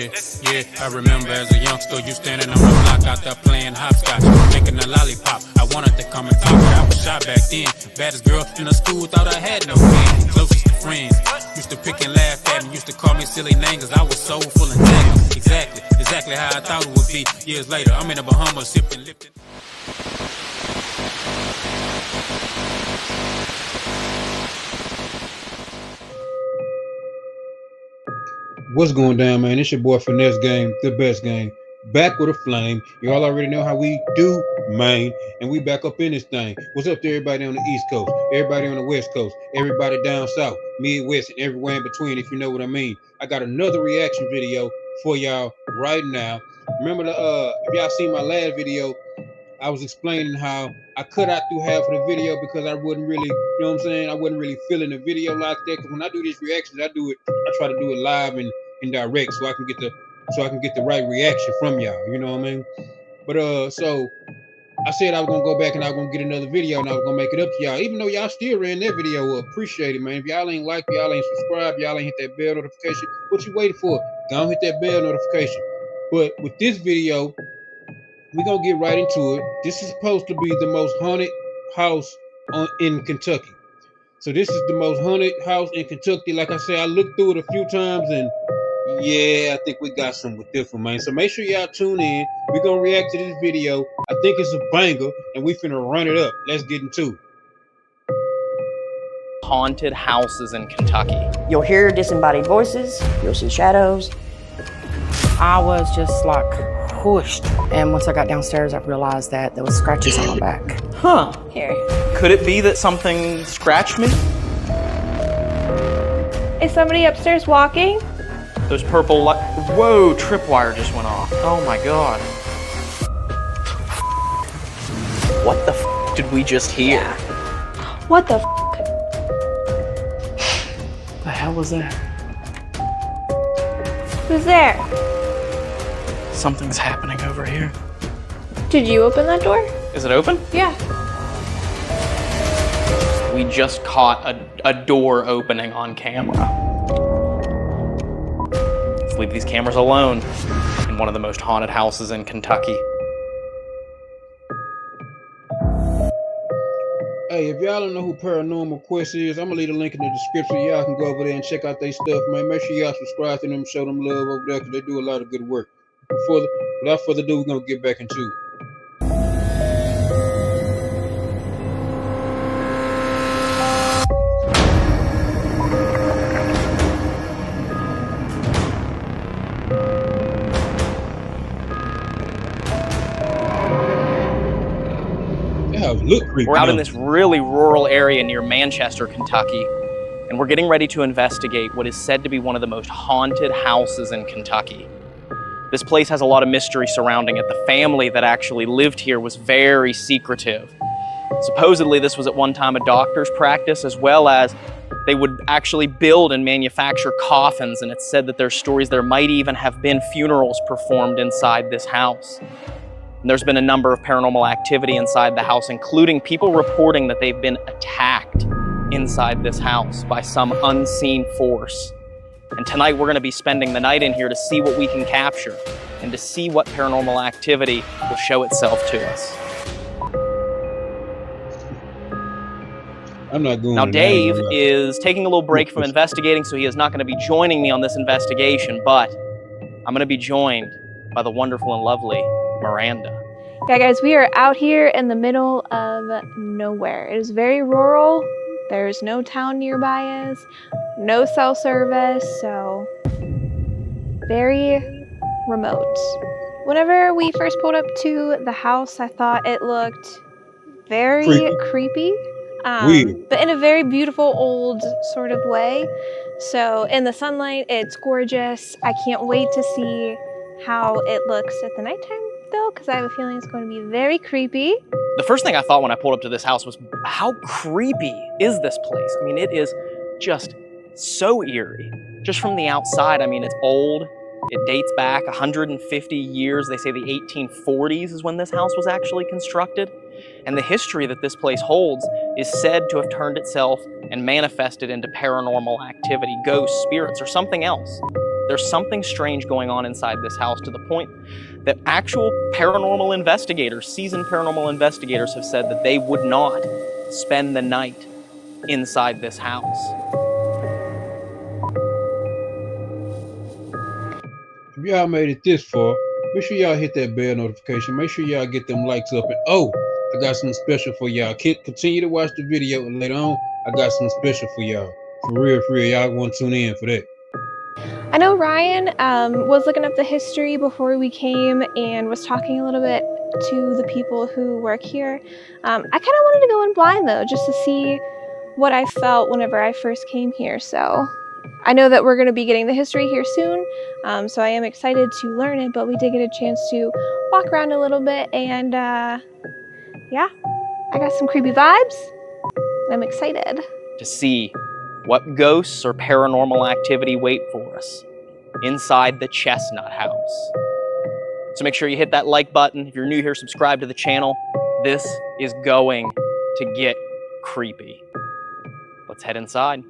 Yeah, I remember as a youngster, you standing on the block out there playing hopscotch, making a lollipop. I wanted to come and talk, but I was shy back then. Baddest girl in the school, thought I had no friends. Closest to friends, used to pick and laugh at me, used to call me silly names, cause I was so full and jagged. Exactly how I thought it would be. Years later, I'm in the Bahamas, sipping, lifting. What's going down, man? It's your boy Finesse Game, the best game. Back with a flame. You all already know how we do, man. And we back up in this thing. What's up to everybody on the East Coast, everybody on the West Coast, everybody down South, Midwest, and everywhere in between, if you know what I mean. I got another reaction video for y'all right now. Remember if y'all seen my last video, I was explaining how I cut out through half of the video because I wasn't really, you know what I'm saying? I wasn't really feeling the video like that. Because when I do these reactions, I try to do it live and direct so I can get the right reaction from y'all. You know what I mean? But so I said I was gonna go back and I was gonna get another video and I was gonna make it up to y'all. Even though y'all still ran that video, appreciate it, man. If y'all ain't like, y'all ain't subscribed, y'all ain't hit that bell notification, what you waiting for? Go hit that bell notification. But with this video, we're gonna get right into it. This is supposed to be the most haunted house in Kentucky. So this is the most haunted house in Kentucky. Like I said, I looked through it a few times and yeah, I think we got something with this one, man. So make sure y'all tune in. We're gonna react to this video. I think it's a banger and we finna run it up. Let's get into it. Haunted houses in Kentucky. You'll hear disembodied voices, you'll see shadows. I was just like whooshed. And once I got downstairs, I realized that there was scratches on my back. Huh. Here. Could it be that something scratched me? Is somebody upstairs walking? Those purple light. Whoa, tripwire just went off. Oh my god. What the f did we just hear? Yeah. What the f? The hell was that? Who's there? Something's happening over here. Did you open that door? Is it open? Yeah. We just caught a door opening on camera. Let's leave these cameras alone in one of the most haunted houses in Kentucky. Hey, if y'all don't know who Paranormal Quest is, I'm gonna leave a link in the description. Y'all can go over there and check out their stuff, man. Make sure y'all subscribe to them, show them love over there, because they do a lot of good work. Without further ado, we're gonna get back into it. We're out in this really rural area near Manchester, Kentucky, and we're getting ready to investigate what is said to be one of the most haunted houses in Kentucky. This place has a lot of mystery surrounding it. The family that actually lived here was very secretive. Supposedly, this was at one time a doctor's practice, as well as they would actually build and manufacture coffins, and it's said that there's stories there might even have been funerals performed inside this house. And there's been a number of paranormal activity inside the house, including people reporting that they've been attacked inside this house by some unseen force. And tonight we're going to be spending the night in here to see what we can capture and to see what paranormal activity will show itself to us. I'm not going. Now Dave is taking a little break from investigating, so he is not going to be joining me on this investigation, but I'm going to be joined by the wonderful and lovely Miranda. Yeah, guys, we are out here in the middle of nowhere. It is very rural. There's no town nearby us, no cell service, so very remote. Whenever we first pulled up to the house, I thought it looked very creepy. But in a very beautiful old sort of way. So in the sunlight, it's gorgeous. I can't wait to see how it looks at the nighttime though, because I have a feeling it's going to be very creepy. The first thing I thought when I pulled up to this house was, how creepy is this place? I mean, it is just so eerie. Just from the outside, I mean, it's old. It dates back 150 years. They say the 1840s is when this house was actually constructed. And the history that this place holds is said to have turned itself and manifested into paranormal activity, ghosts, spirits, or something else. There's something strange going on inside this house to the point that actual paranormal investigators, seasoned paranormal investigators, have said that they would not spend the night inside this house. If y'all made it this far, make sure y'all hit that bell notification. Make sure y'all get them likes up. And oh, I got something special for y'all. Continue to watch the video, and later on, I got something special for y'all. For real, y'all want to tune in for that. I know Ryan was looking up the history before we came and was talking a little bit to the people who work here. I kind of wanted to go in blind though, just to see what I felt whenever I first came here. So I know that we're going to be getting the history here soon, so I am excited to learn it, but we did get a chance to walk around a little bit, and yeah, I got some creepy vibes. I'm excited to see what ghosts or paranormal activity wait for us inside the Chestnut House. So make sure you hit that like button. If you're new here, subscribe to the channel. This is going to get creepy. Let's head inside.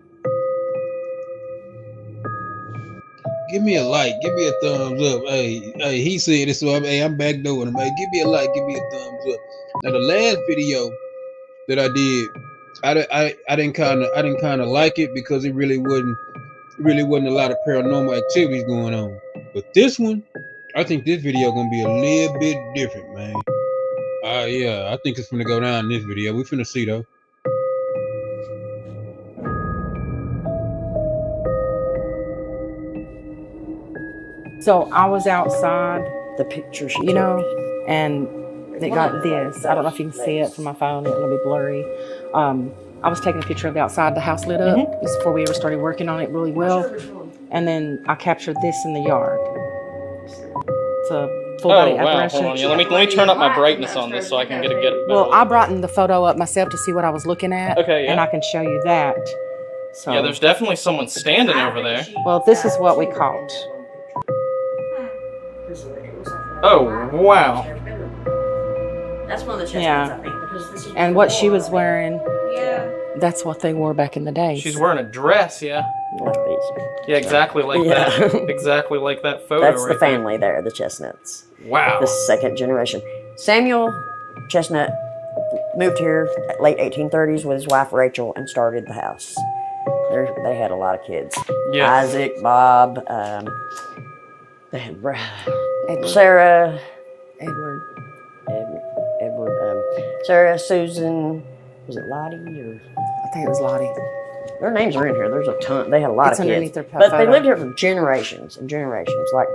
Give me a like, give me a thumbs up. Hey, he said this, so I'm back doing him. Hey, give me a like, give me a thumbs up. Now the last video that I did, I didn't kind of like it because it really wasn't a lot of paranormal activities going on. But this one, I think this video gonna be a little bit different, man. Yeah, I think it's gonna go down in this video. We finna see though. So I was outside, The picture she you know, and it got this. I don't know if you can see it from my phone. It'll be blurry. I was taking a picture of the outside. The house lit up. This is before we ever started working on it really well. And then I captured this in the yard. It's a full-body apparition. Hold on. Let me turn up my brightness on this so I can get a good. Well, I brought in the photo up myself to see what I was looking at. Okay, yeah. And I can show you that. So, Yeah, there's definitely someone standing over there. well, this is what we caught. Oh, wow. That's one of the chestnuts, Yeah. I think. Because this is And what she was wearing, that's what they wore back in the day. She's wearing a dress, yeah. like these. Yeah, exactly like Yeah. that. Exactly like that photo That's right the family there, the Chestnuts. there. Wow. The second generation. Samuel Chestnut moved here late 1830s with his wife Rachel and started the house. They had a lot of kids. Yeah. Isaac, Bob, they had Edward. Sarah, Edward. Edward, Sarah, Susan, was it Lottie or? I think it was Lottie. Their names are in here. There's a ton. They had a lot It's of underneath kids. their But they photo. lived here for generations and generations. Like,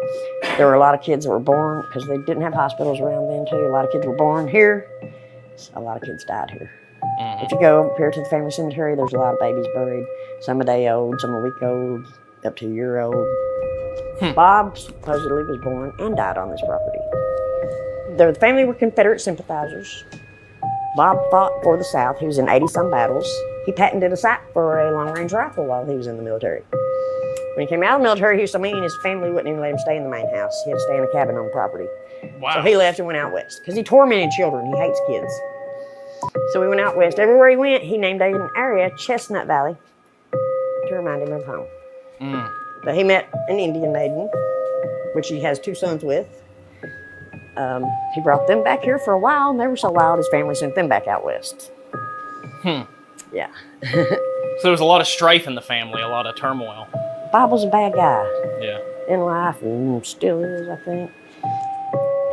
there were a lot of kids that were born, because they didn't have hospitals around then, too. A lot of kids were born here. A lot of kids died here. If you go up here to the family cemetery, there's a lot of babies buried. Some a day old, some a week old, up to a year old. Bob supposedly was born and died on this property. The family were Confederate sympathizers. Bob fought for the South. He was in 80-some battles. He patented a sight for a long-range rifle while he was in the military. When he came out of the military, he was so mean his family wouldn't even let him stay in the main house. He had to stay in a cabin on the property. Wow. So he left and went out west because he tormented children. He hates kids. So he went out west. Everywhere he went, he named an area Chestnut Valley to remind him of home. But he met an Indian maiden, which he has 2 sons with. He brought them back here for a while, and they were so wild his family sent them back out west. Yeah. So there was a lot of strife in the family, a lot of turmoil. Bob was a bad guy Yeah. in life, and still is, I think.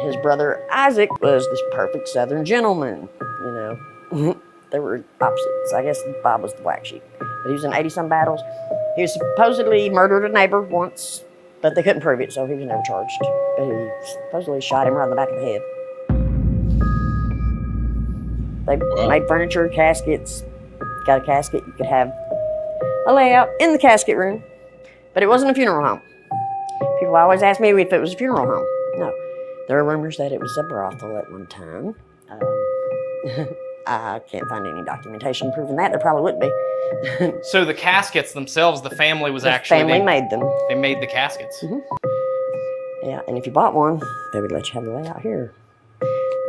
His brother Isaac was this perfect Southern gentleman, you know. They were opposites. I guess Bob was the black sheep. But he was in 80-some battles. He was supposedly murdered a neighbor once, but they couldn't prove it, so he was never charged. But he supposedly shot him right in the back of the head. They made furniture, caskets. Got a casket, you could have a layout in the casket room, but it wasn't a funeral home. People always ask me if it was a funeral home. No. There are rumors that it was a brothel at one time. I can't find any documentation proving that. There probably wouldn't be. So the caskets themselves, the family was The actually... family made them. They made the caskets. Yeah, and if you bought one, they would let you have the layout here.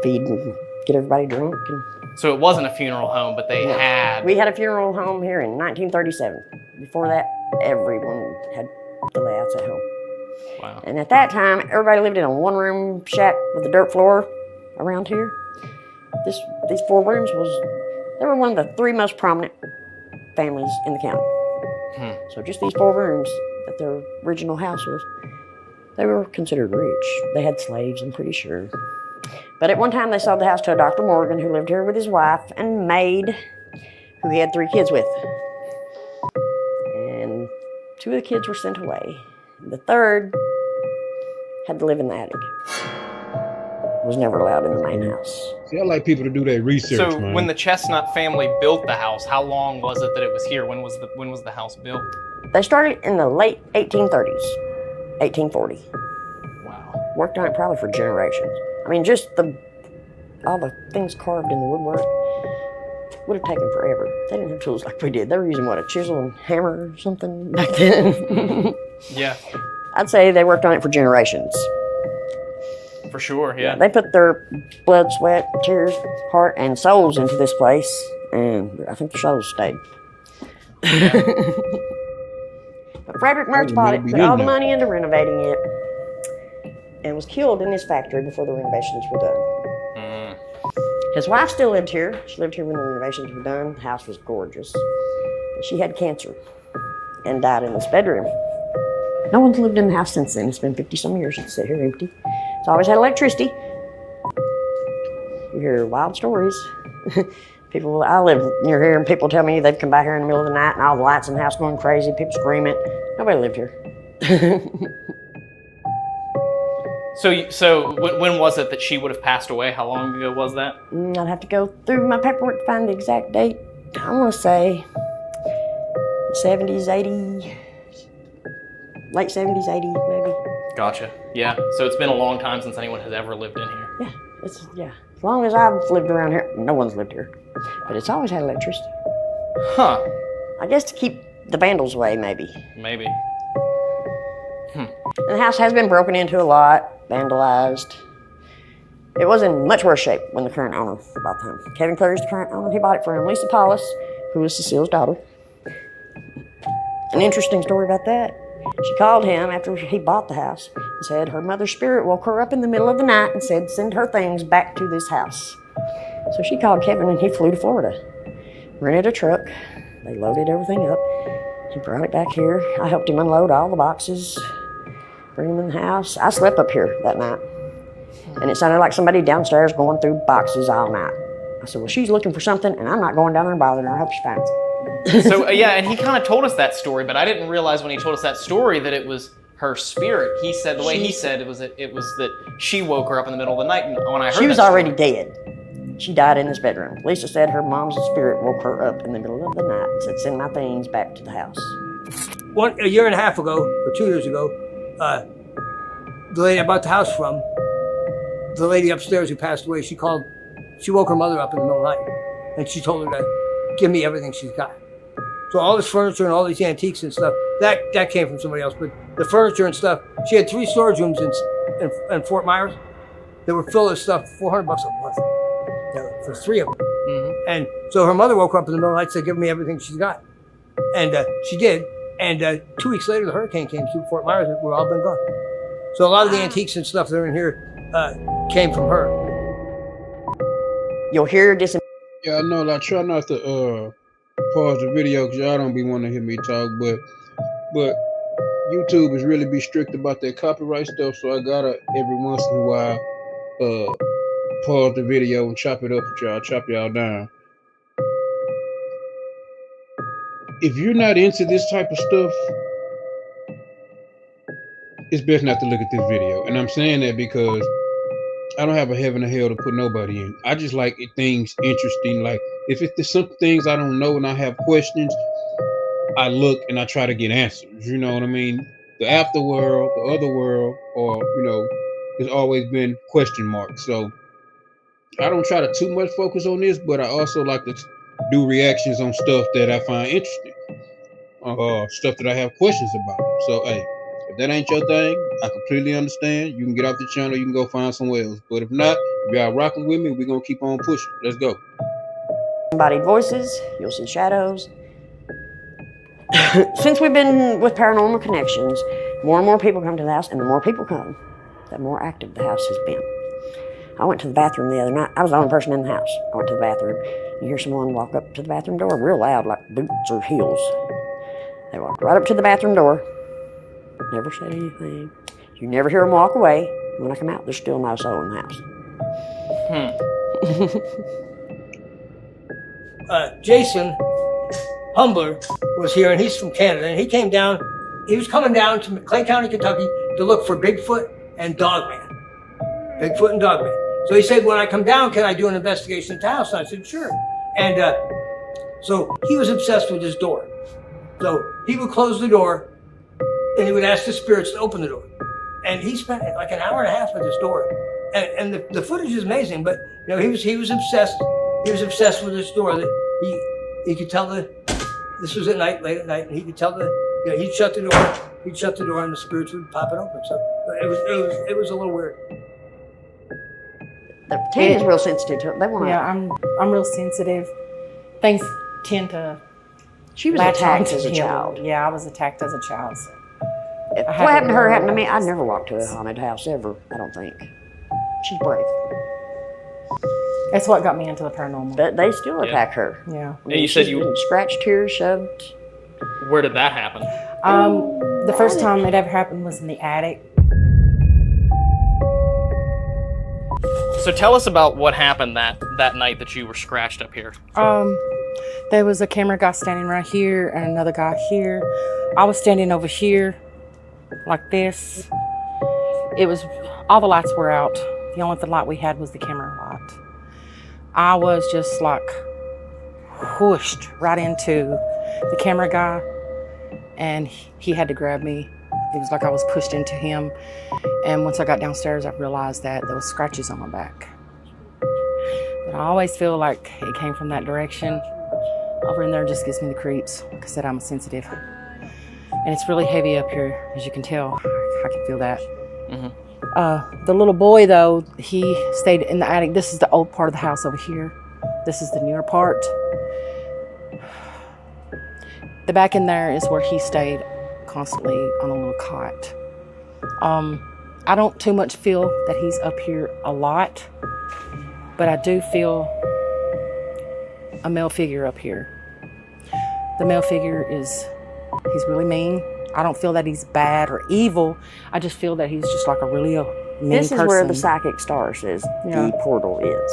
Feed and get everybody drunk. And So it wasn't a funeral home, but they had... we had a funeral home here in 1937. Before that, everyone had the layouts at home. Wow. And at that time, everybody lived in a one-room shack with a dirt floor around here. These 4 rooms they were one of the 3 most prominent families in the county. So just these 4 rooms that their original house was, they were considered rich. They had slaves, I'm pretty sure. But at one time, they sold the house to a Dr. Morgan who lived here with his wife and maid, who he had 3 kids with. And 2 of the kids were sent away. The 3rd had to live in the attic. Was never allowed in the main house. See, I like people to do their research, So man. when the Chestnut family built the house, how long was it that it was here? When was the house built? They started in the late 1830s, 1840. Wow. Worked on it probably for generations. I mean, just all the things carved in the woodwork would have taken forever. They didn't have tools like we did. They were using, what, a chisel and hammer or something back then? Yeah. I'd say they worked on it for generations. For sure, yeah. They put their blood, sweat, tears, heart, and souls into this place, and I think the souls stayed. But Frederick Mertz bought it, put all the money into renovating it, and was killed in his factory before the renovations were done. His wife still lived here. She lived here when the renovations were done. The house was gorgeous. But she had cancer and died in this bedroom. No one's lived in the house since then. It's been 50-some years. It's sit here empty. It's always had electricity. You hear wild stories. I live near here, and people tell me they've come by here in the middle of the night and all the lights in the house going crazy, people screaming. Nobody lived here. So when was it that she would have passed away? How long ago was that? I'd have to go through my paperwork to find the exact date. I want to say 70s, 80, late 70s, 80 maybe. Gotcha. Yeah. So it's been a long time since anyone has ever lived in here. Yeah. As long as I've lived around here, no one's lived here. But it's always had electricity. Huh. I guess to keep the vandals away, maybe. Maybe. And the house has been broken into a lot, vandalized. It was in much worse shape when the current owner bought the home. Kevin Cleary's the current owner. He bought it from Lisa Paulus, who was Cecile's daughter. An interesting story about that. She called him after he bought the house and said her mother's spirit woke her up in the middle of the night and said, send her things back to this house. So she called Kevin and he flew to Florida. Rented a truck. They loaded everything up. He brought it back here. I helped him unload all the boxes, bring them in the house. I slept up here that night. And it sounded like somebody downstairs going through boxes all night. I said, well, she's looking for something and I'm not going down there and bothering her. I hope she finds it. So yeah, and he kind of told us that story, but I didn't realize when he told us that story that it was her spirit. He said, the way he said it was that she woke her up in the middle of the night. And when I heard she was that already story, dead. She died in this bedroom. Lisa said her mom's spirit woke her up in the middle of the night and said, send my things back to the house. A year and a half ago, or 2 years ago, the lady I bought the house from, the lady upstairs who passed away, she woke her mother up in the middle of the night, and she told her to give me everything she's got. So all this furniture and all these antiques and stuff, that came from somebody else, but the furniture and stuff, she had 3 storage rooms in Fort Myers that were filled with stuff, $400 a month, for 3 of them. Mm-hmm. And so her mother woke her up in the middle of the night and said, give me everything she's got. And she did. And 2 weeks later, the hurricane came through Fort Myers and we're all been gone. So a lot of the antiques and stuff that are in here came from her. You'll hear Yeah, I know. I try not to pause the video because y'all don't be wanting to hear me talk, but YouTube is really be strict about that copyright stuff, so I gotta every once in a while pause the video and chop it up with y'all, chop y'all down. If you're not into this type of stuff, it's best not to look at this video. And I'm saying that because I don't have a heaven or hell to put nobody in. I just like things interesting. Like if there's some things I don't know and I have questions, I look and I try to get answers. You know what I mean? The afterworld, the other world, or there's always been question marks. So I don't try to too much focus on this, but I also like to do reactions on stuff that I find interesting, stuff that I have questions about. So hey, if that ain't your thing, I completely understand. You can get off the channel, you can go find somewhere else. But if not, if y'all rocking with me, we're gonna keep on pushing. Let's go. embodied voices, you'll see shadows. Since we've been with Paranormal Connections, More and more people come to the house, and the more people come, the more active the house has been. I went to the bathroom the other night. I was the only person in the house. I went to the bathroom. You hear someone walk up to the bathroom door real loud, like boots or heels. They walked right up to the bathroom door. Never said anything. You never hear them walk away. When I come out, there's still not a soul in the house. Jason Humbler was here, and he's from Canada, and he came down. He was coming down to Clay County, Kentucky to look for Bigfoot and Dogman. Bigfoot and Dogman. So he said, when I come down, can I do an investigation at the house? And I said, sure. And so he was obsessed with his door. So he would close the door, and he would ask the spirits to open the door. And he spent like an hour and a half with his door. And the footage is amazing, but you know, he was obsessed. He was obsessed with his door. That he could tell this was at night, late at night, and he could tell he'd shut the door, and the spirits would pop it open. So it was a little weird. The teen's real sensitive to it. They want to. Yeah, I'm real sensitive. Things tend to. She was latch attacked onto as a him. child. Yeah, I was attacked as a child. So. If what happened to her happened to me, I'd never walk to a haunted house ever, I don't think. She's brave. That's what got me into the paranormal. But they still attack her. Yeah. And you said She's been scratched here, shoved. Where did that happen? The first time it ever happened was in the attic. So tell us about what happened that night that you were scratched up here. There was a camera guy standing right here and another guy here. I was standing over here like this. It was, all the lights were out. The only light we had was the camera light. I was just like whooshed right into the camera guy, and he had to grab me. It was like I was pushed into him. And once I got downstairs, I realized that there was scratches on my back. But I always feel like it came from that direction. Over in there just gives me the creeps. Like I said, I'm sensitive. And it's really heavy up here, as you can tell. I can feel that. The little boy, though, he stayed in the attic. This is the old part of the house over here. This is the newer part. The back in there is where he stayed constantly on a little cot. I don't too much feel that he's up here a lot, but I do feel a male figure up here. The male figure he's really mean. I don't feel that he's bad or evil. I just feel that he's just like a really mean person. This is where the psychic star says the portal is.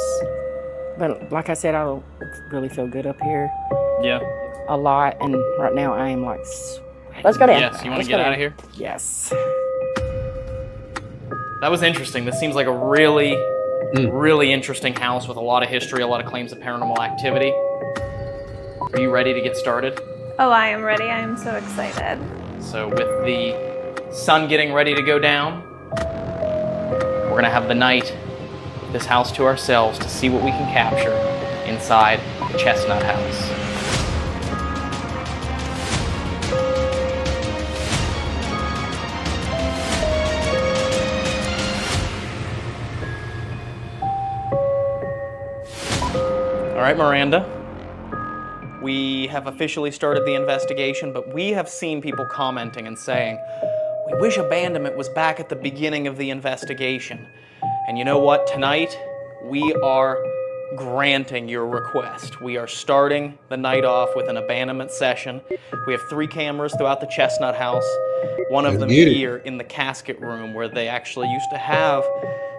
But like I said, I don't really feel good up here. Yeah. A lot, and right now I am like. Let's go down. Yes, you want to get out of here? Yes. That was interesting. This seems like a really, really interesting house with a lot of history, a lot of claims of paranormal activity. Are you ready to get started? Oh, I am ready. I am so excited. So with the sun getting ready to go down, we're going to have the night of this house to ourselves to see what we can capture inside the Chestnut House. All right, Miranda, we have officially started the investigation, but we have seen people commenting and saying, we wish abandonment was back at the beginning of the investigation. And you know what? Tonight, we are granting your request. We are starting the night off with an abandonment session. We have 3 cameras throughout the Chestnut House. One of them here in the casket room where they actually used to have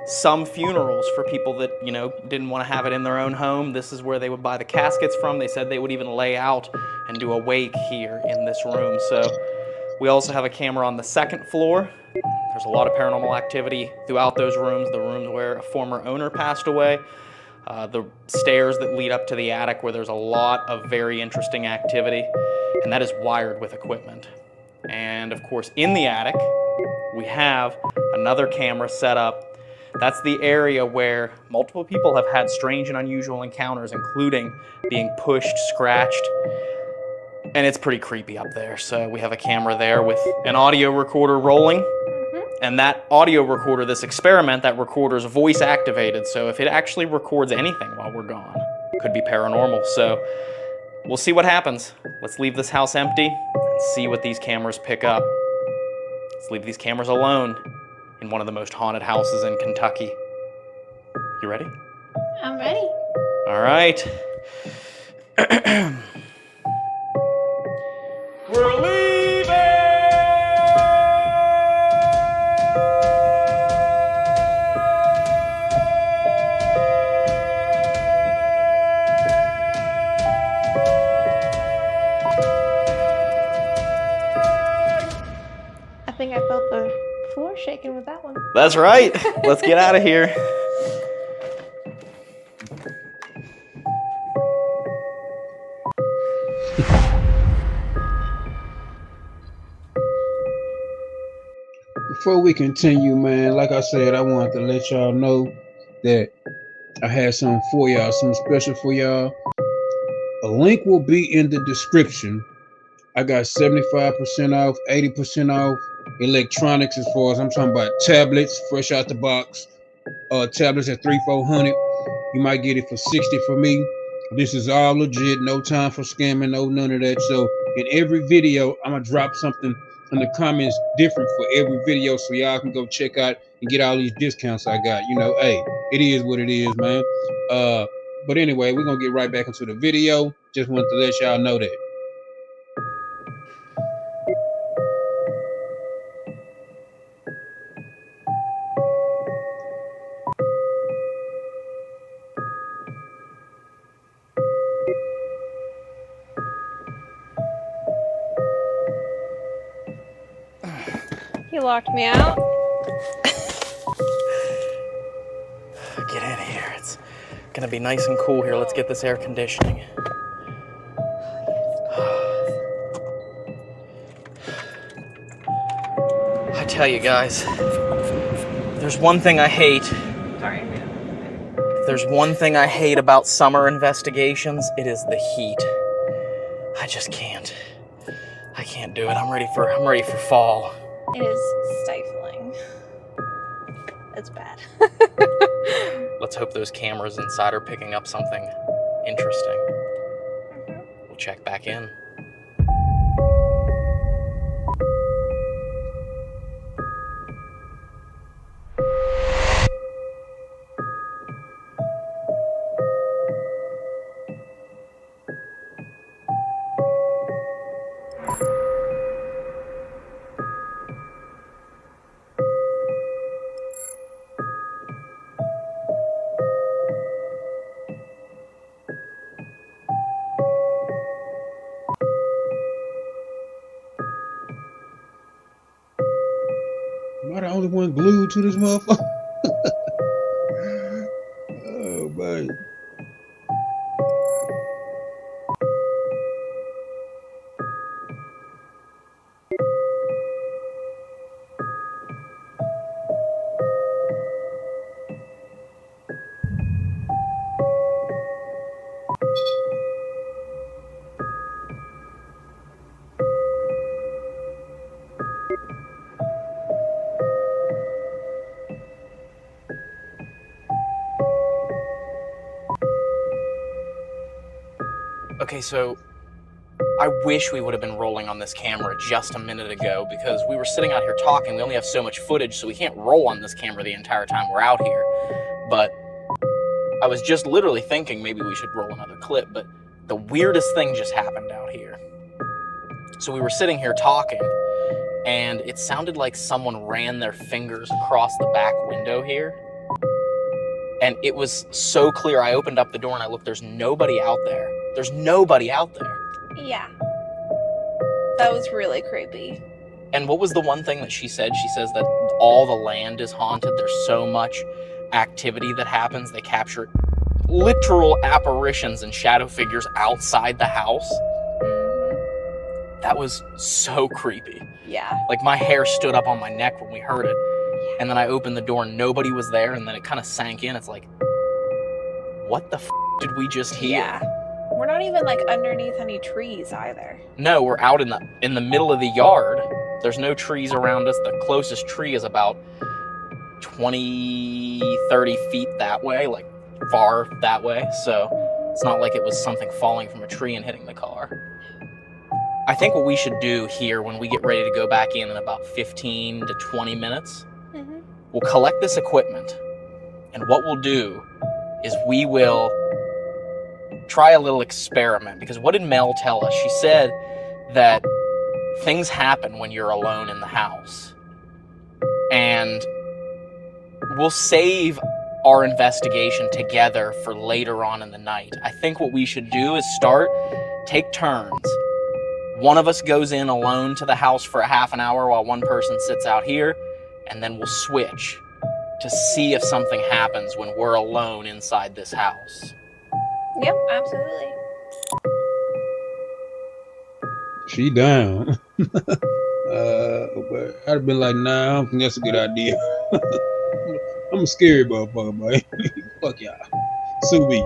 some funerals for people that, you know, didn't want to have it in their own home. This is where they would buy the caskets from. They said they would even lay out and do a wake here in this room. So we also have a camera on the 2nd floor. There's a lot of paranormal activity throughout those rooms, the rooms where a former owner passed away, the stairs that lead up to the attic where there's a lot of very interesting activity, and that is wired with equipment. And of course, in the attic, we have another camera set up. That's the area where multiple people have had strange and unusual encounters, including being pushed, scratched, and it's pretty creepy up there. So we have a camera there with an audio recorder rolling, and that audio recorder, this experiment, that recorder is voice activated, so if it actually records anything while we're gone, it could be paranormal. So we'll see what happens. Let's leave this house empty and see what these cameras pick up. Let's leave these cameras alone in one of the most haunted houses in Kentucky. You ready? I'm ready. All right. We're leaving! I think I felt the floor shaking with that one. That's right. Let's get out of here. Before we continue, man, like I said, I wanted to let y'all know that I had something for y'all, something special for y'all. A link will be in the description. I got 75% off, 80% off electronics, as far as I'm talking about tablets, fresh out the box. Tablets at $300-400. You might get it for $60 for me. This is all legit, no time for scamming, no none of that. So in every video, I'm gonna drop something in the comments different for every video, so y'all can go check out and get all these discounts I got. You know, hey, it is what it is, man. But anyway, we're gonna get right back into the video. Just wanted to let y'all know that. He locked me out. Get in here. It's gonna be nice and cool here. Let's get this air conditioning. I tell you guys, there's one thing I hate. Sorry. If there's one thing I hate about summer investigations, it is the heat. I just can't. I can't do it. I'm ready for fall. It is stifling. It's bad. Let's hope those cameras inside are picking up something interesting. We'll check back in. Am I the only one glued to this motherfucker? Oh, man. Okay, so I wish we would have been rolling on this camera just a minute ago, because we were sitting out here talking. We only have so much footage, so we can't roll on this camera the entire time we're out here. But I was just literally thinking maybe we should roll another clip, but the weirdest thing just happened out here. So we were sitting here talking, and it sounded like someone ran their fingers across the back window here. And it was so clear. I opened up the door and I looked, there's nobody out there. There's nobody out there. Yeah. That was really creepy. And what was the one thing that she said? She says that all the land is haunted. There's so much activity that happens. They capture literal apparitions and shadow figures outside the house. Mm-hmm. That was so creepy. Yeah. Like, my hair stood up on my neck when we heard it. Yeah. And then I opened the door and nobody was there, and then it kind of sank in. It's like, what the f did we just hear? Yeah. We're not even like underneath any trees either. No, we're out in the middle of the yard. There's no trees around us. The closest tree is about 20, 30 feet that way, like far that way. So it's not like it was something falling from a tree and hitting the car. I think what we should do here when we get ready to go back in about 15 to 20 minutes, we'll collect this equipment, and what we'll do is we will try a little experiment. Because what did Mel tell us? She said that things happen when you're alone in the house. And we'll save our investigation together for later on in the night. I think what we should do is take turns. One of us goes in alone to the house for a half an hour while one person sits out here, and then we'll switch to see if something happens when we're alone inside this house. Yep, absolutely. She down. But I'd have been like, nah, I don't think that's a good idea. I'm a scary motherfucker, boy. Fuck y'all. Sue me.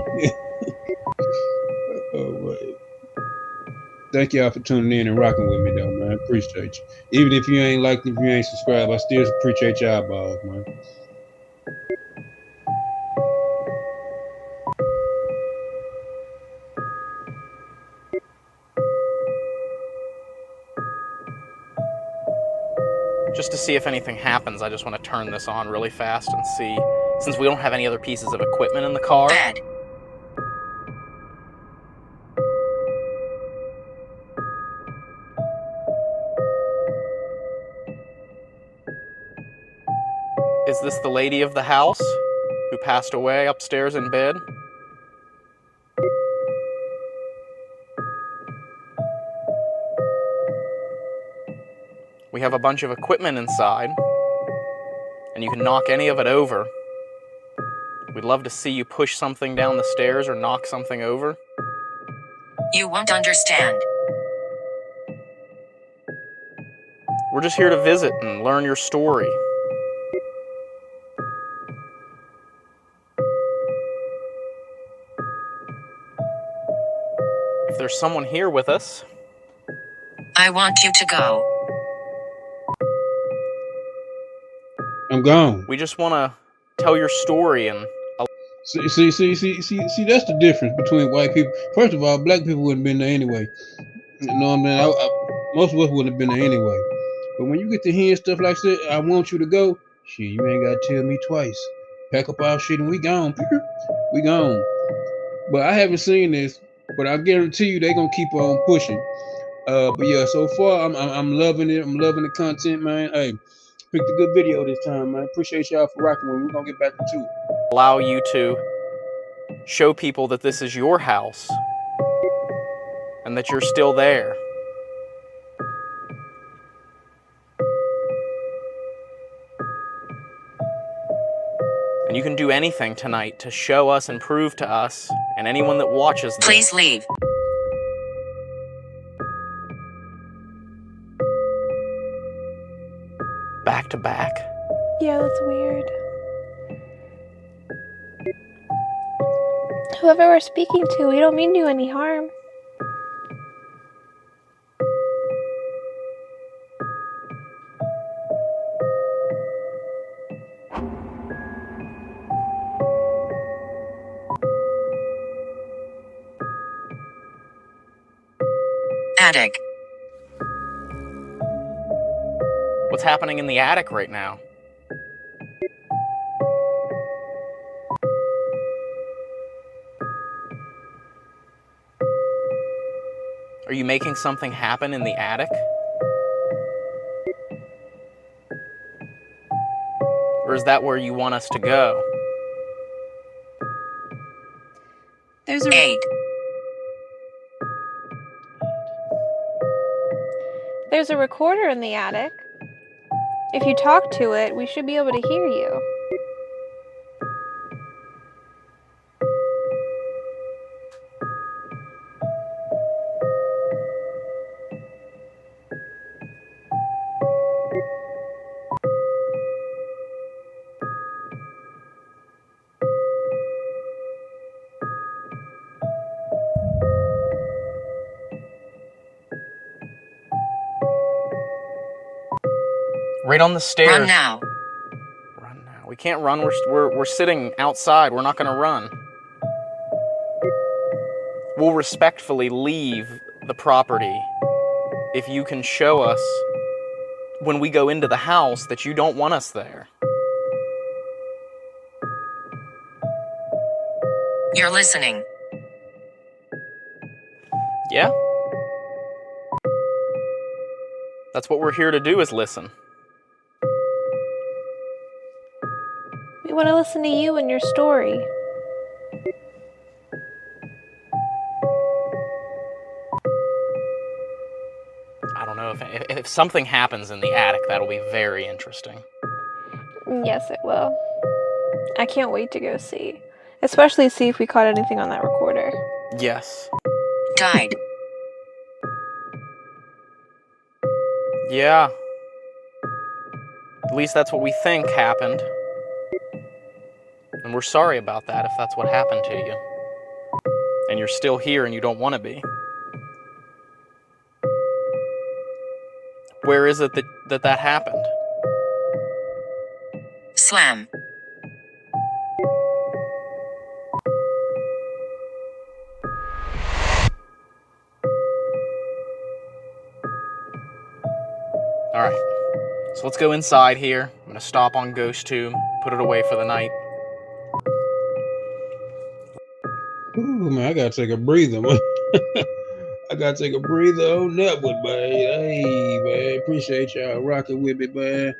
Oh, boy. Thank y'all for tuning in and rocking with me, though, man. I appreciate you. Even if you ain't liked, if you ain't subscribed, I still appreciate y'all, balls, man. Just to see if anything happens, I just want to turn this on really fast and see, since we don't have any other pieces of equipment in the car. Bed. Is this the lady of the house who passed away upstairs in bed? We have a bunch of equipment inside, and you can knock any of it over. We'd love to see you push something down the stairs or knock something over. You won't understand. We're just here to visit and learn your story. If there's someone here with us, I want you to go. I'm gone. we just want to tell your story and See, that's the difference between white people. First of all, black people wouldn't have been there anyway. You know what I mean? Most of us wouldn't have been there anyway. But when you get to hearing stuff like that, I want you to go. Shit, you ain't got to tell me twice. Pack up our shit and we gone. We gone. But I haven't seen this, but I guarantee you they gonna keep on pushing. But yeah, so far I'm loving it. I'm loving the content, man. Hey, picked a good video this time, man. Appreciate y'all for rocking with me. We're gonna get back into it. allow you to show people that this is your house and that you're still there. And you can do anything tonight to show us and prove to us and anyone that watches this. Please leave. Back to back. Yeah, that's weird. Whoever we're speaking to, we don't mean you any harm. Attic. What's happening in the attic right now? Are you making something happen in the attic? Or is that where you want us to go? There's a 8. There's a recorder in the attic. If you talk to it, we should be able to hear you. Right on the stairs. Run now. Run now. We can't run. We're sitting outside. We're not going to run. We'll respectfully leave the property if you can show us when we go into the house that you don't want us there. You're listening. Yeah? That's what we're here to do, is listen. We want to listen to you and your story. I don't know, if something happens in the attic, that'll be very interesting. Yes, it will. I can't wait to go see. Especially see if we caught anything on that recorder. Yes. Died. Yeah. At least that's what we think happened. And we're sorry about that if that's what happened to you. And you're still here and you don't want to be. Where is it that happened? Slam. All right. So let's go inside here. I'm going to stop on Ghost Tube, put it away for the night. Ooh, man, I gotta take a breather, man. I gotta take a breather on that one, man. Hey, man, appreciate y'all rocking with me, man.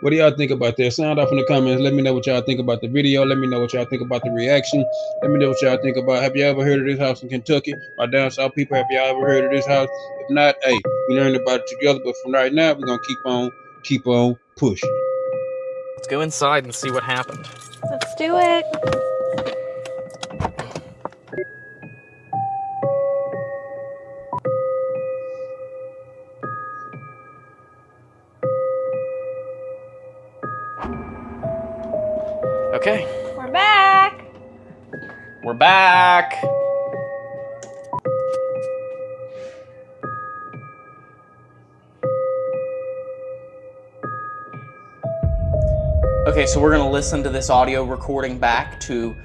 What do y'all think about that? Sound off in the comments. Let me know what y'all think about the video. Let me know what y'all think about the reaction. Let me know what y'all think about. Have y'all ever heard of this house in Kentucky? My down south people, have y'all ever heard of this house? If not, hey, we learned about it together. But from right now, we're gonna keep on pushing. Let's go inside and see what happened. Let's do it. Okay. We're back. We're back. Okay, so we're going to listen to this audio recording back to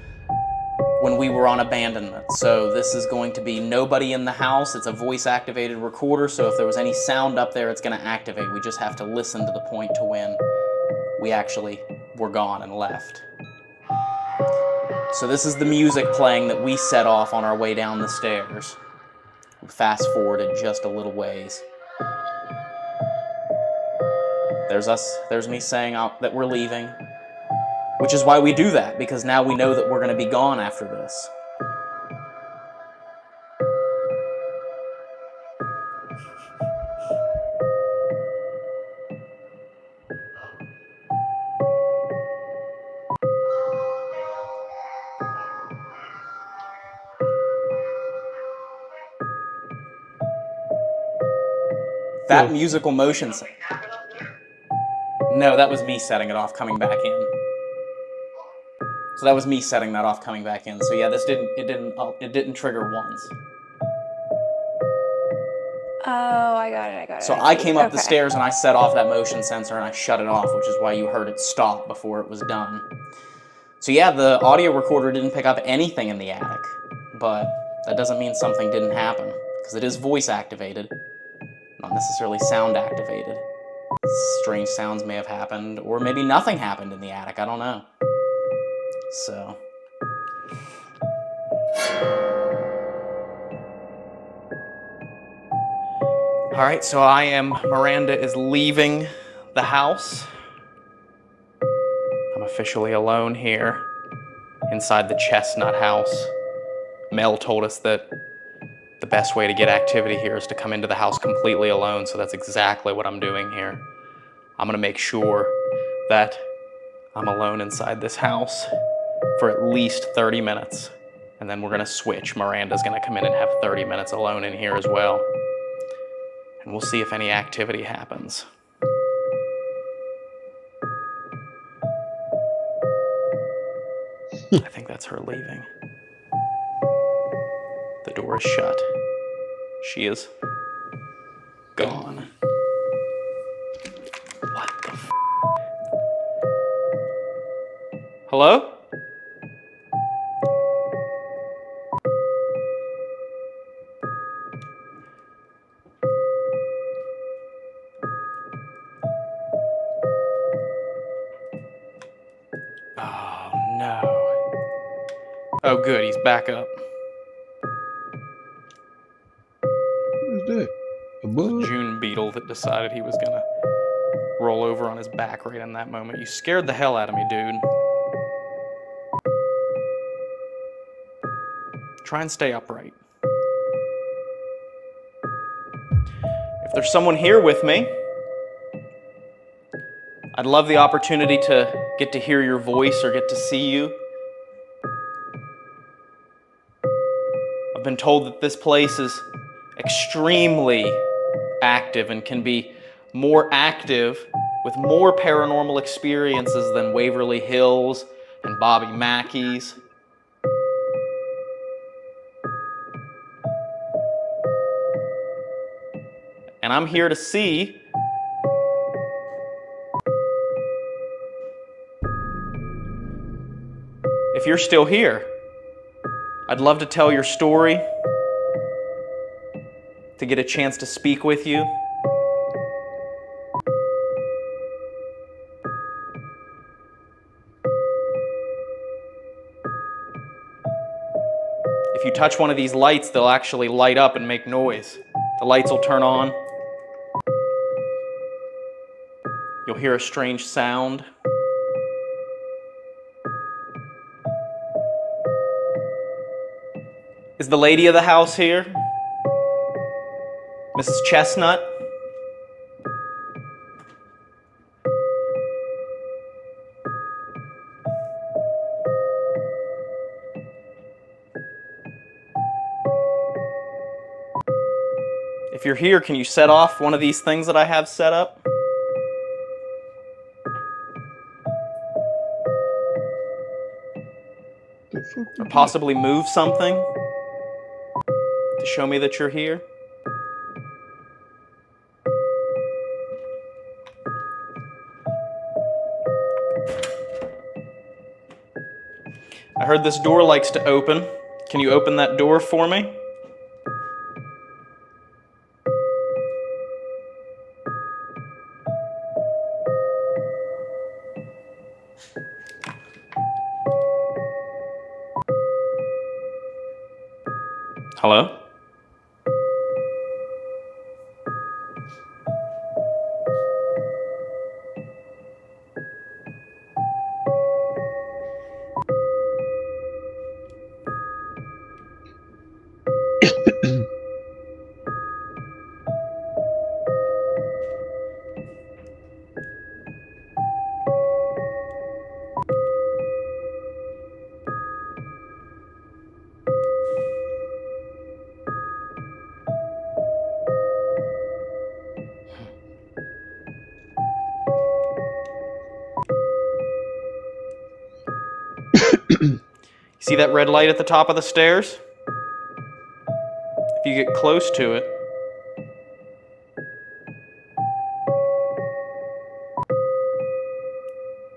when we were on abandonment. So this is going to be nobody in the house. It's a voice-activated recorder, so if there was any sound up there, it's going to activate. We just have to listen to the point to when we actually were gone and left. So this is the music playing that we set off on our way down the stairs. We fast forwarded just a little ways. There's us, there's me saying that we're leaving, which is why we do that, because now we know that we're going to be gone after this. That musical motion. No, that was me setting it off, coming back in. So that was me setting that off, coming back in. So yeah, it didn't trigger once. Oh, I got it. So I came up the stairs and I set off that motion sensor and I shut it off, which is why you heard it stop before it was done. So yeah, the audio recorder didn't pick up anything in the attic, but that doesn't mean something didn't happen, because it is voice activated, not necessarily sound activated. Strange sounds may have happened, or maybe nothing happened in the attic, I don't know. So. Alright, so Miranda is leaving the house. I'm officially alone here, inside the Chestnut house. Mel told us that the best way to get activity here is to come into the house completely alone, so that's exactly what I'm doing here. I'm gonna make sure that I'm alone inside this house for at least 30 minutes, and then we're gonna switch. Miranda's gonna come in and have 30 minutes alone in here as well. And we'll see if any activity happens. I think that's her leaving. The door is shut. She is gone. What the f? Hello? Oh, no. Oh, good, he's back up. What is that? A bug? June beetle that decided he was gonna roll over on his back right in that moment. You scared the hell out of me, dude. Try and stay upright. If there's someone here with me, I'd love the opportunity to get to hear your voice or get to see you. I've been told that this place is extremely active and can be more active with more paranormal experiences than Waverly Hills and Bobby Mackey's. And I'm here to see if you're still here. I'd love to tell your story, to get a chance to speak with you. If you touch one of these lights, they'll actually light up and make noise. The lights will turn on. You'll hear a strange sound. Is the lady of the house here? Mrs. Chestnut? If you're here, can you set off one of these things that I have set up? The fuck? Or possibly move something to show me that you're here? I heard this door likes to open. Can you open that door for me? Hello? See that red light at the top of the stairs? If you get close to it,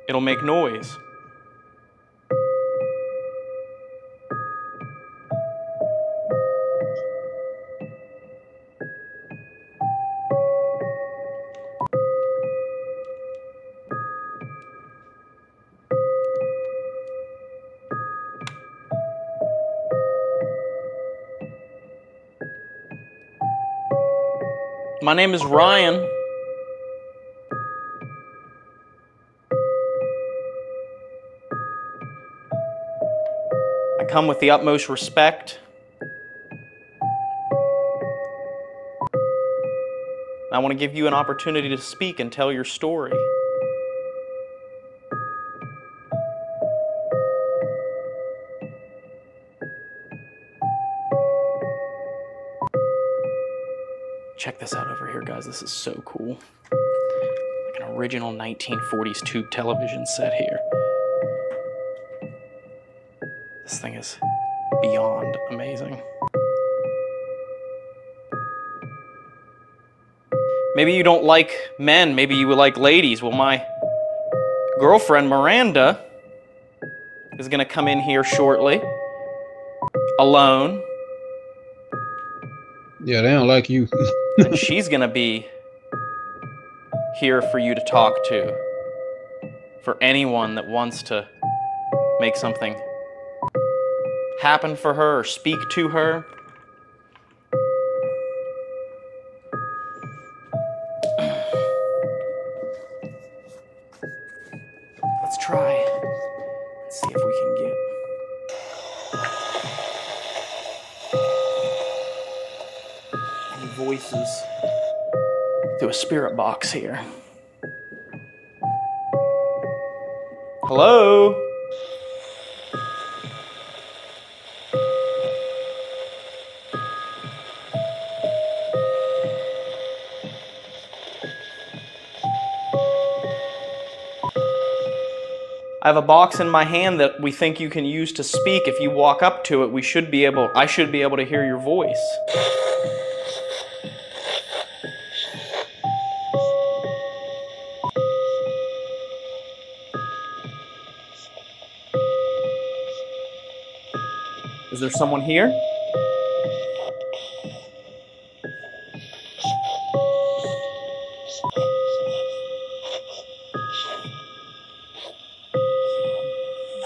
it'll make noise. My name is Ryan. I come with the utmost respect. I want to give you an opportunity to speak and tell your story. Check this out over here, guys. This is so cool. Like an original 1940s tube television set here. This thing is beyond amazing. Maybe you don't like men, maybe you would like ladies. Well, my girlfriend Miranda is gonna come in here shortly, alone. Yeah, they don't like you. And she's gonna be here for you to talk to. For anyone that wants to make something happen for her or speak to her. Let's try and see if we can get any voices through a spirit box here. Hello? I have a box in my hand that we think you can use to speak. If you walk up to it, I should be able to hear your voice. Is there someone here?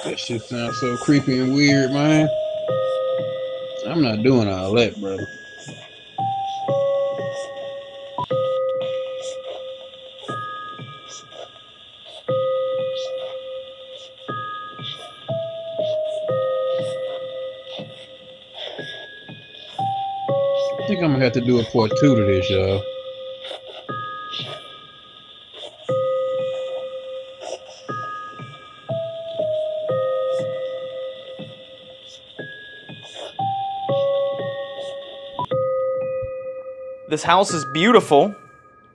That shit sounds so creepy and weird, man. I'm not doing all that, brother. I think I'm gonna have to do a part 2 to this, y'all. This house is beautiful.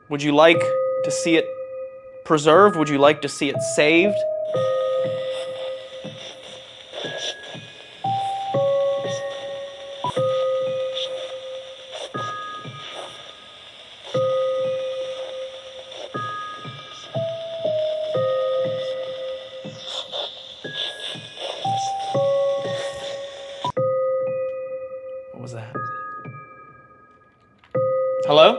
Would you like to see it preserved? Would you like to see it saved? What was that? Hello?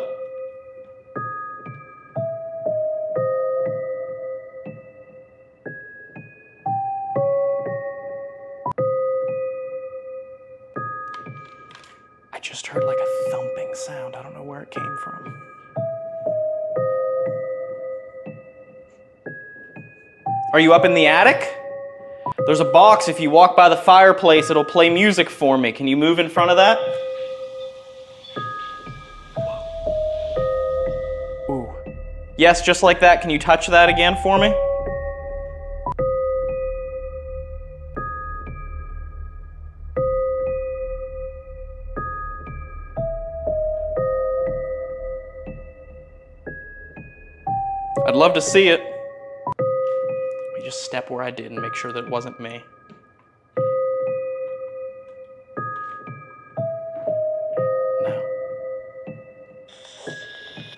I just heard like a thumping sound. I don't know where it came from. Are you up in the attic? There's a box. If you walk by the fireplace, it'll play music for me. Can you move in front of that? Ooh. Yes, just like that. Can you touch that again for me? I'd love to see it. Let me just step where I did and make sure that it wasn't me. No.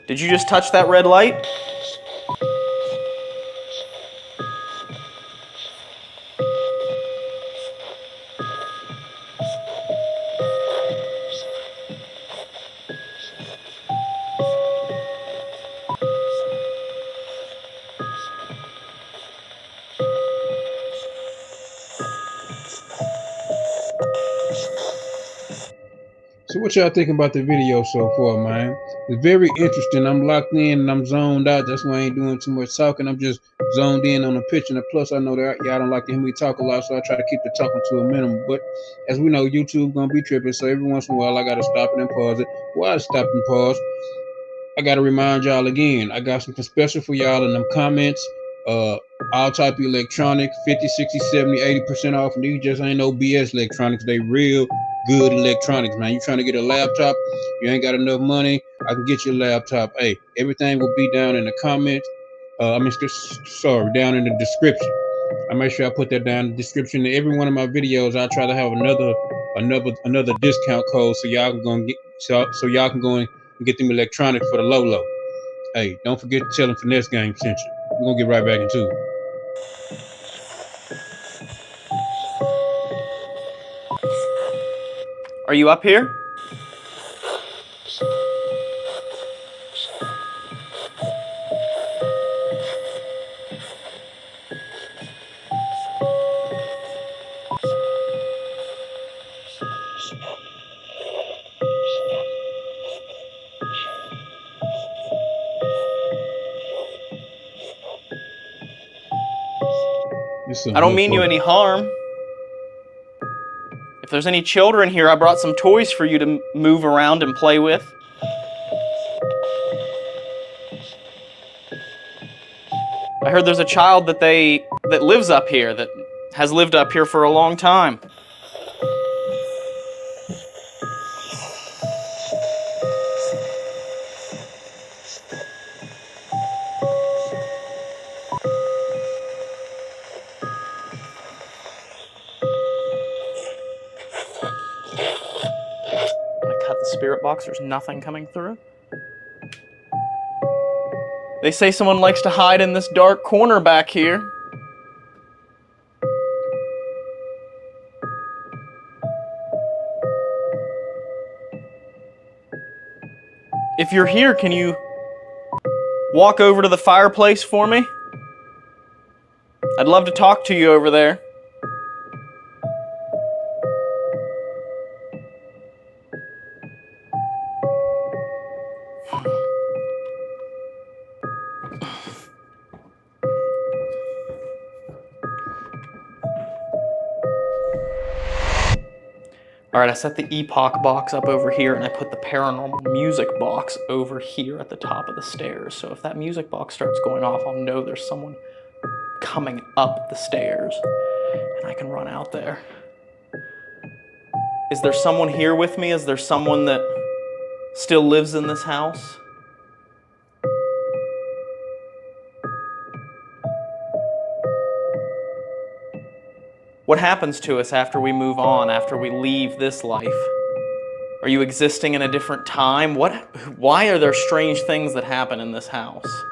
Did you just touch that red light? So what y'all think about the video so far, man? It's very interesting. I'm locked in and I'm zoned out. That's why I ain't doing too much talking. I'm just zoned in on the picture. And plus, I know that y'all don't like to hear me talk a lot, so I try to keep the talking to a minimum. But as we know, YouTube gonna be tripping, so every once in a while I gotta stop it and pause it. Why I stop and pause? I gotta remind y'all again, I got something special for y'all in them comments. All type of electronic, 50, 60, 70, 80% off. And these just ain't no BS electronics. They real good electronics, man. You trying to get a laptop, you ain't got enough money, I can get you a laptop. Hey, everything will be down in the comments. Down in the description. I make sure I put that down in the description. In every one of my videos, I try to have another discount code so y'all can go and get them electronics for the low. Hey, don't forget to tell them Finesse Gang sent you. We're gonna get right back into it. Are you up here? I don't mean you any harm. If there's any children here, I brought some toys for you to move around and play with. I heard there's a child that lives up here, that has lived up here for a long time. Spirit box, there's nothing coming through. They say someone likes to hide in this dark corner back here. If you're here, can you walk over to the fireplace for me? I'd love to talk to you over there. Alright, I set the epoch box up over here and I put the paranormal music box over here at the top of the stairs. So if that music box starts going off, I'll know there's someone coming up the stairs and I can run out there. Is there someone here with me? Is there someone that still lives in this house? What happens to us after we move on, after we leave this life? Are you existing in a different time? Why are there strange things that happen in this house?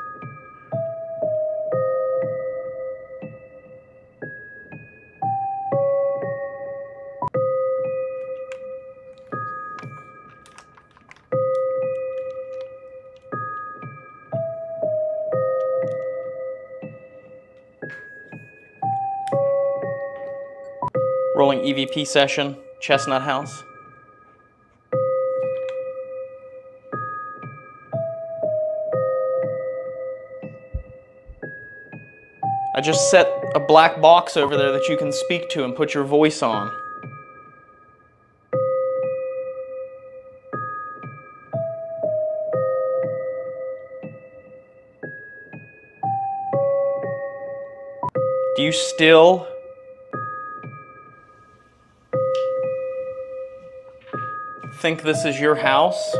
Rolling EVP session, Chestnut House. I just set a black box over there that you can speak to and put your voice on. Do you still think this is your house?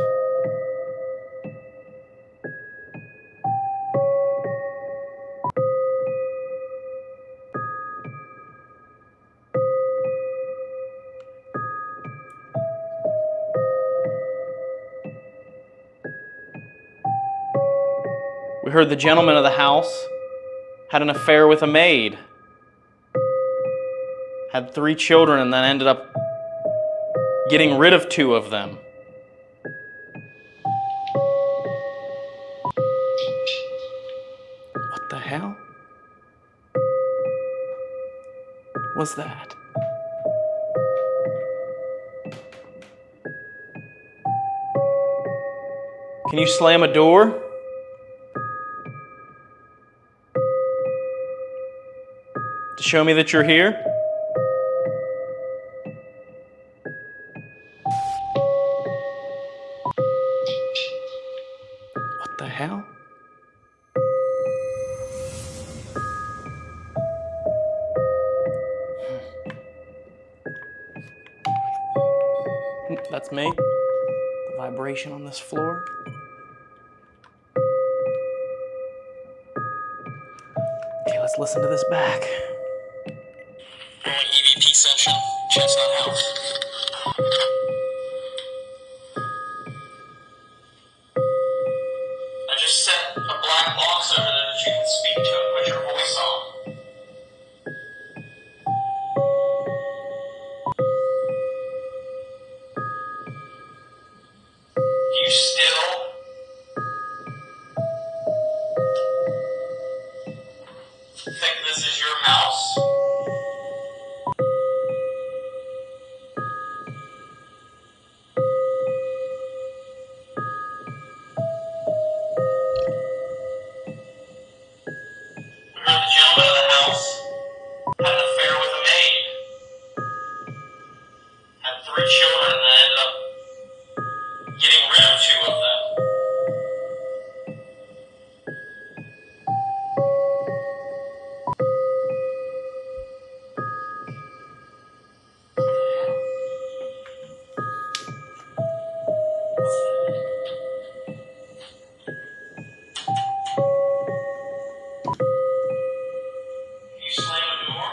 We heard the gentleman of the house had an affair with a maid, had 3 children, and then ended up getting rid of 2 of them. What the hell was that? Can you slam a door? To show me that you're here? What the hell? That's me. The vibration on this floor. Okay, let's listen to this back. EVP session, Chestnut House. I just set a black box over there that you can speak to and put your voice on. Do you still think this is your house? We heard the gentleman of the house Had an affair with a maid. Had 3 children and I ended up getting rid of 2 of them. You slam the door?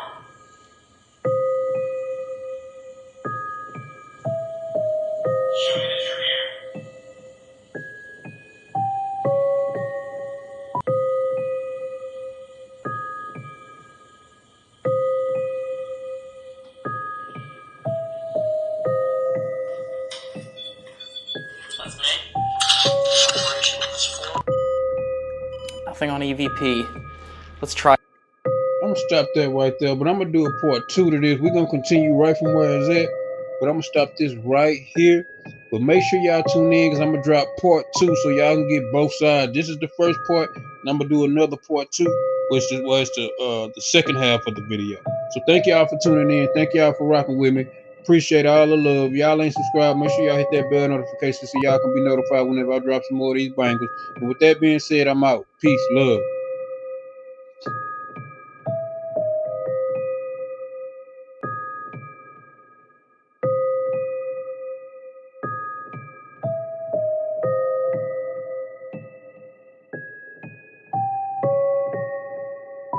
Show me that you're here. That's me. Operation was 4. Nothing on EVP. Let's try. I'm gonna stop that right there, but I'm gonna do a part 2 to this. We're gonna continue right from where it's at, but I'm gonna stop this right here. But make sure y'all tune in because I'm gonna drop part 2 so y'all can get both sides. This is the first part, and I'm gonna do another part 2, which was the second half of the video. So thank y'all for tuning in. Thank y'all for rocking with me. Appreciate all the love. Y'all ain't subscribed. Make sure y'all hit that bell notification so y'all can be notified whenever I drop some more of these bangers. But with that being said, I'm out. Peace, love.